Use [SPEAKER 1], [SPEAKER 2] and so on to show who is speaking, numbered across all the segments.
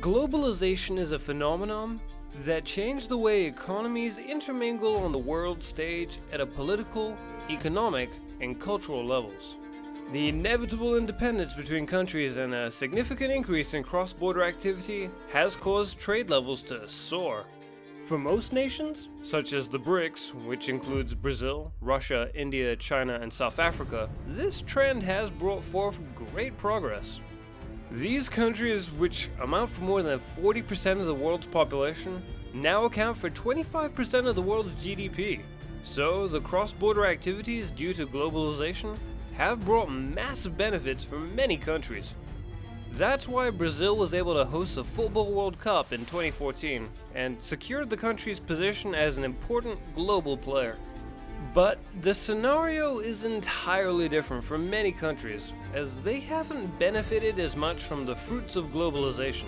[SPEAKER 1] Globalization is a phenomenon that changed the way economies intermingle on the world stage at a political, economic, and cultural levels. The inevitable independence between countries and a significant increase in cross-border activity has caused trade levels to soar. For most nations, such as the BRICS, which includes Brazil, Russia, India, China, and South Africa, this trend has brought forth great progress. These countries, which amount for more than 40% of the world's population, now account for 25% of the world's GDP. So, the cross-border activities due to globalization have brought massive benefits for many countries. That's why Brazil was able to host the Football World Cup in 2014 and secured the country's position as an important global player. But the scenario is entirely different for many countries, as they haven't benefited as much from the fruits of globalization.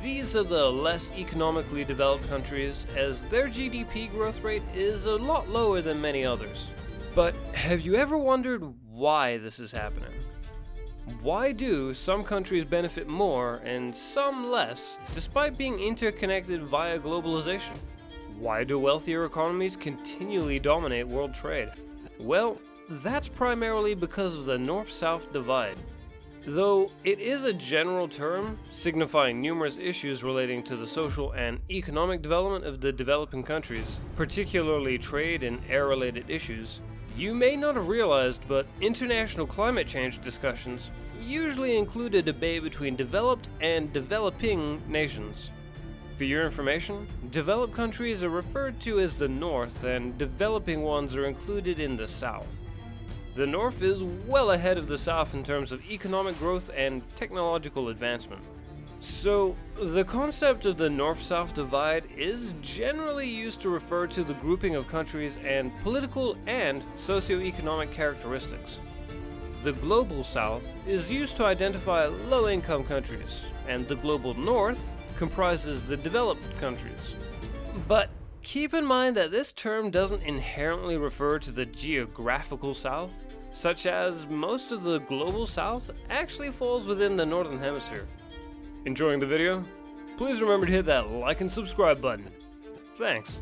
[SPEAKER 1] These are the less economically developed countries, as their GDP growth rate is a lot lower than many others. But have you ever wondered why this is happening? Why do some countries benefit more and some less, despite being interconnected via globalization? Why do wealthier economies continually dominate world trade? Well, that's primarily because of the North-South Divide. Though it is a general term signifying numerous issues relating to the social and economic development of the developing countries, particularly trade and air-related issues, you may not have realized, but international climate change discussions usually include a debate between developed and developing nations. For your information, developed countries are referred to as the North, and developing ones are included in the South. The North is well ahead of the South in terms of economic growth and technological advancement. So, the concept of the North-South Divide is generally used to refer to the grouping of countries and political and socioeconomic characteristics. The Global South is used to identify low-income countries, and the Global North comprises the developed countries. But keep in mind that this term doesn't inherently refer to the geographical South, such as most of the Global South actually falls within the Northern Hemisphere. Enjoying the video? Please remember to hit that like and subscribe button. Thanks.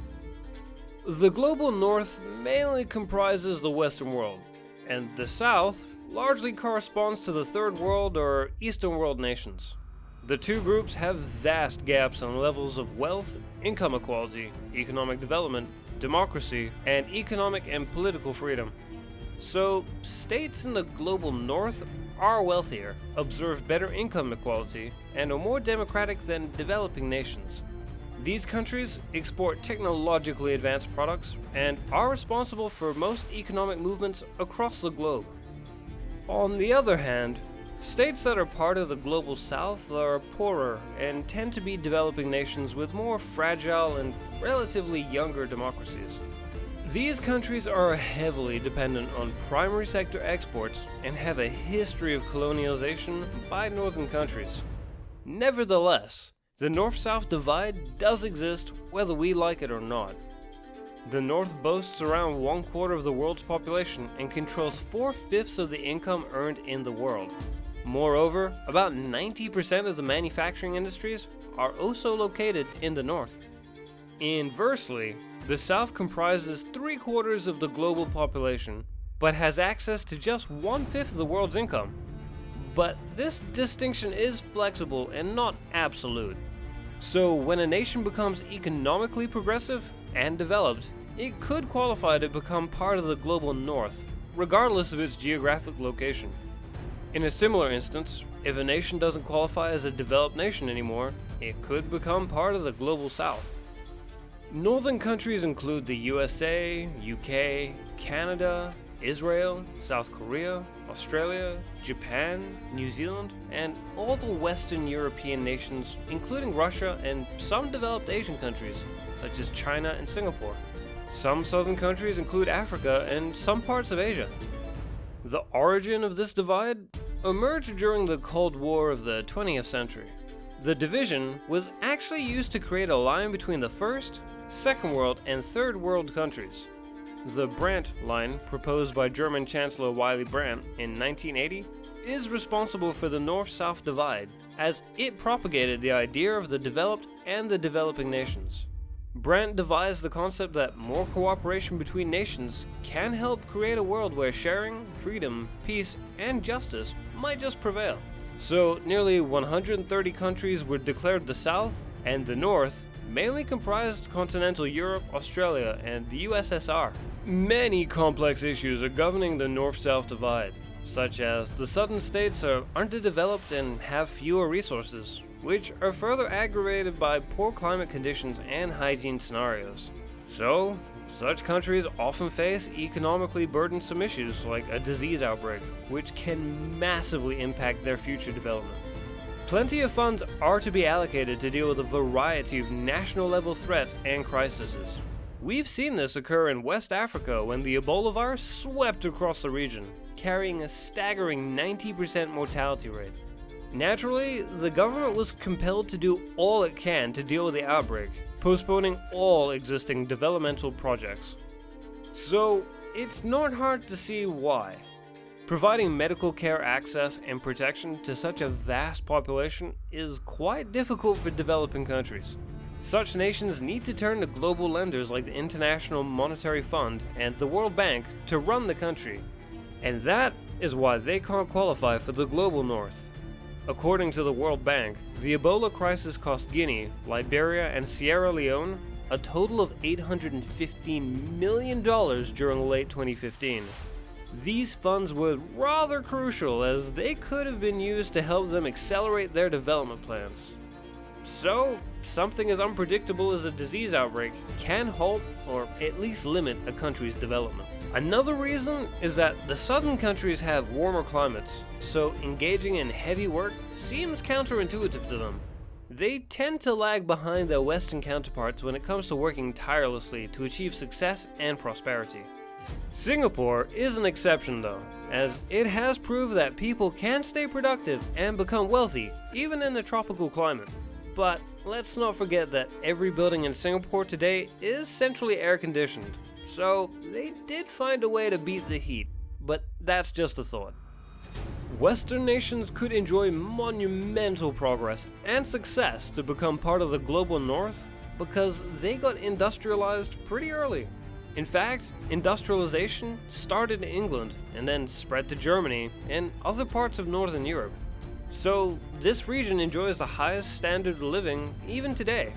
[SPEAKER 1] The Global North mainly comprises the Western world, and the South largely corresponds to the Third World or Eastern World nations. The two groups have vast gaps on levels of wealth, income equality, economic development, democracy, and economic and political freedom. So, states in the Global North are wealthier, observe better income equality, and are more democratic than developing nations. These countries export technologically advanced products and are responsible for most economic movements across the globe. On the other hand, states that are part of the Global South are poorer and tend to be developing nations with more fragile and relatively younger democracies. These countries are heavily dependent on primary sector exports and have a history of colonialization by northern countries. Nevertheless, the North-South Divide does exist whether we like it or not. The North boasts around 1/4 of the world's population and controls 4/5 of the income earned in the world. Moreover, about 90% of the manufacturing industries are also located in the North. Inversely, the South comprises 3/4 of the global population, but has access to just 1/5 of the world's income. But this distinction is flexible and not absolute. So when a nation becomes economically progressive and developed, it could qualify to become part of the global North, regardless of its geographic location. In a similar instance, if a nation doesn't qualify as a developed nation anymore, it could become part of the global South. Northern countries include the USA, UK, Canada, Israel, South Korea, Australia, Japan, New Zealand, and all the Western European nations, including Russia and some developed Asian countries, such as China and Singapore. Some southern countries include Africa and some parts of Asia. The origin of this divide emerged during the Cold War of the 20th century. The division was actually used to create a line between the First, Second World, and Third World countries. The Brandt Line, proposed by German Chancellor Willy Brandt in 1980, is responsible for the North-South Divide as it propagated the idea of the developed and the developing nations. Brandt devised the concept that more cooperation between nations can help create a world where sharing, freedom, peace, and justice might just prevail. So nearly 130 countries were declared the South, and the North mainly comprised continental Europe, Australia, and the USSR. Many complex issues are governing the North-South Divide, such as the southern states are underdeveloped and have fewer resources, which are further aggravated by poor climate conditions and hygiene scenarios. So, such countries often face economically burdensome issues like a disease outbreak, which can massively impact their future development. Plenty of funds are to be allocated to deal with a variety of national-level threats and crises. We've seen this occur in West Africa when the Ebola virus swept across the region, carrying a staggering 90% mortality rate. Naturally, the government was compelled to do all it can to deal with the outbreak, postponing all existing developmental projects. So, it's not hard to see why. Providing medical care access and protection to such a vast population is quite difficult for developing countries. Such nations need to turn to global lenders like the International Monetary Fund and the World Bank to run the country. And that is why they can't qualify for the Global North. According to the World Bank, the Ebola crisis cost Guinea, Liberia, and Sierra Leone a total of $815 million during late 2015. These funds were rather crucial as they could have been used to help them accelerate their development plans. So, something as unpredictable as a disease outbreak can halt or at least limit a country's development. Another reason is that the southern countries have warmer climates, so engaging in heavy work seems counterintuitive to them. They tend to lag behind their western counterparts when it comes to working tirelessly to achieve success and prosperity. Singapore is an exception though, as it has proved that people can stay productive and become wealthy even in a tropical climate. But let's not forget that every building in Singapore today is centrally air-conditioned, so they did find a way to beat the heat, but that's just a thought. Western nations could enjoy monumental progress and success to become part of the global north because they got industrialized pretty early. In fact, industrialization started in England and then spread to Germany and other parts of Northern Europe. So this region enjoys the highest standard of living even today.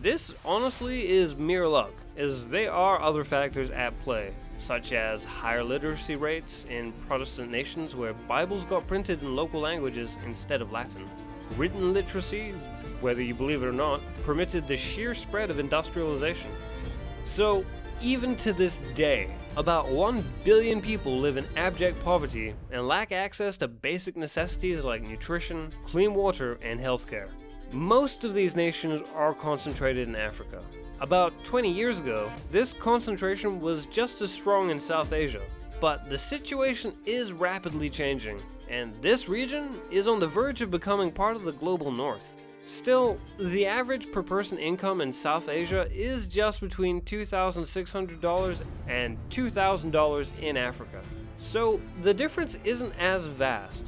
[SPEAKER 1] This honestly is mere luck, as there are other factors at play, such as higher literacy rates in Protestant nations where Bibles got printed in local languages instead of Latin. Written literacy, whether you believe it or not, permitted the sheer spread of industrialization. So, even to this day, about 1 billion people live in abject poverty and lack access to basic necessities like nutrition, clean water, and healthcare. Most of these nations are concentrated in Africa. About 20 years ago, this concentration was just as strong in South Asia, but the situation is rapidly changing, and this region is on the verge of becoming part of the global north. Still, the average per person income in South Asia is just between $2,600 and $2,000 in Africa. So the difference isn't as vast.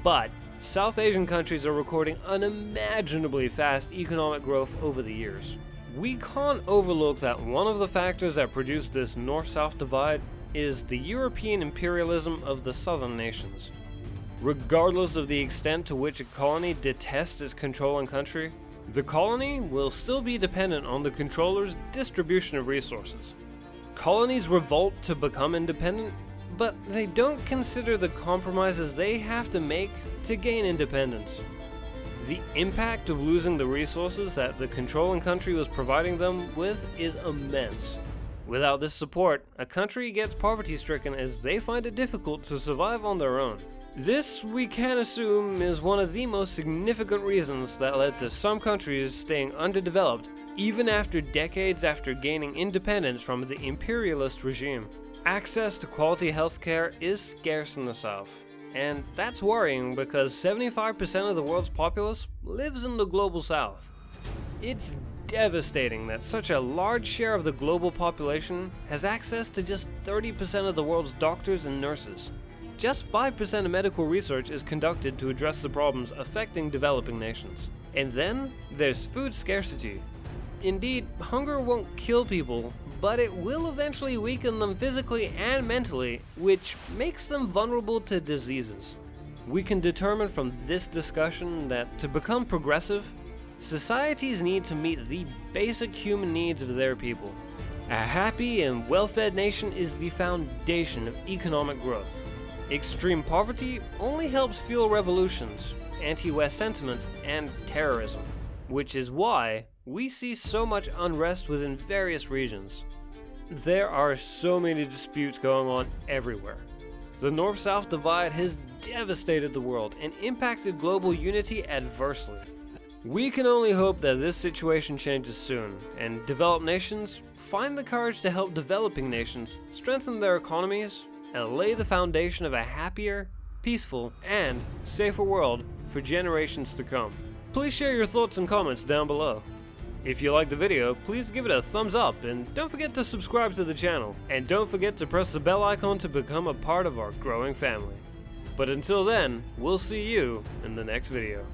[SPEAKER 1] But South Asian countries are recording unimaginably fast economic growth over the years. We can't overlook that one of the factors that produced this North-South divide is the European imperialism of the southern nations. Regardless of the extent to which a colony detests its controlling country, the colony will still be dependent on the controller's distribution of resources. Colonies revolt to become independent, but they don't consider the compromises they have to make to gain independence. The impact of losing the resources that the controlling country was providing them with is immense. Without this support, a country gets poverty-stricken as they find it difficult to survive on their own. This, we can assume, is one of the most significant reasons that led to some countries staying underdeveloped even after decades after gaining independence from the imperialist regime. Access to quality healthcare is scarce in the South, and that's worrying because 75% of the world's populace lives in the global South. It's devastating that such a large share of the global population has access to just 30% of the world's doctors and nurses. just 5% of medical research is conducted to address the problems affecting developing nations. And then there's food scarcity. Indeed, hunger won't kill people, but it will eventually weaken them physically and mentally, which makes them vulnerable to diseases. We can determine from this discussion that to become progressive, societies need to meet the basic human needs of their people. A happy and well-fed nation is the foundation of economic growth. Extreme poverty only helps fuel revolutions, anti-West sentiments, and terrorism, which is why we see so much unrest within various regions. There are so many disputes going on everywhere. The North-South Divide has devastated the world and impacted global unity adversely. We can only hope that this situation changes soon, and developed nations find the courage to help developing nations strengthen their economies and lay the foundation of a happier, peaceful, and safer world for generations to come. Please share your thoughts and comments down below. If you liked the video, please give it a thumbs up and don't forget to subscribe to the channel. And don't forget to press the bell icon to become a part of our growing family. But until then, we'll see you in the next video.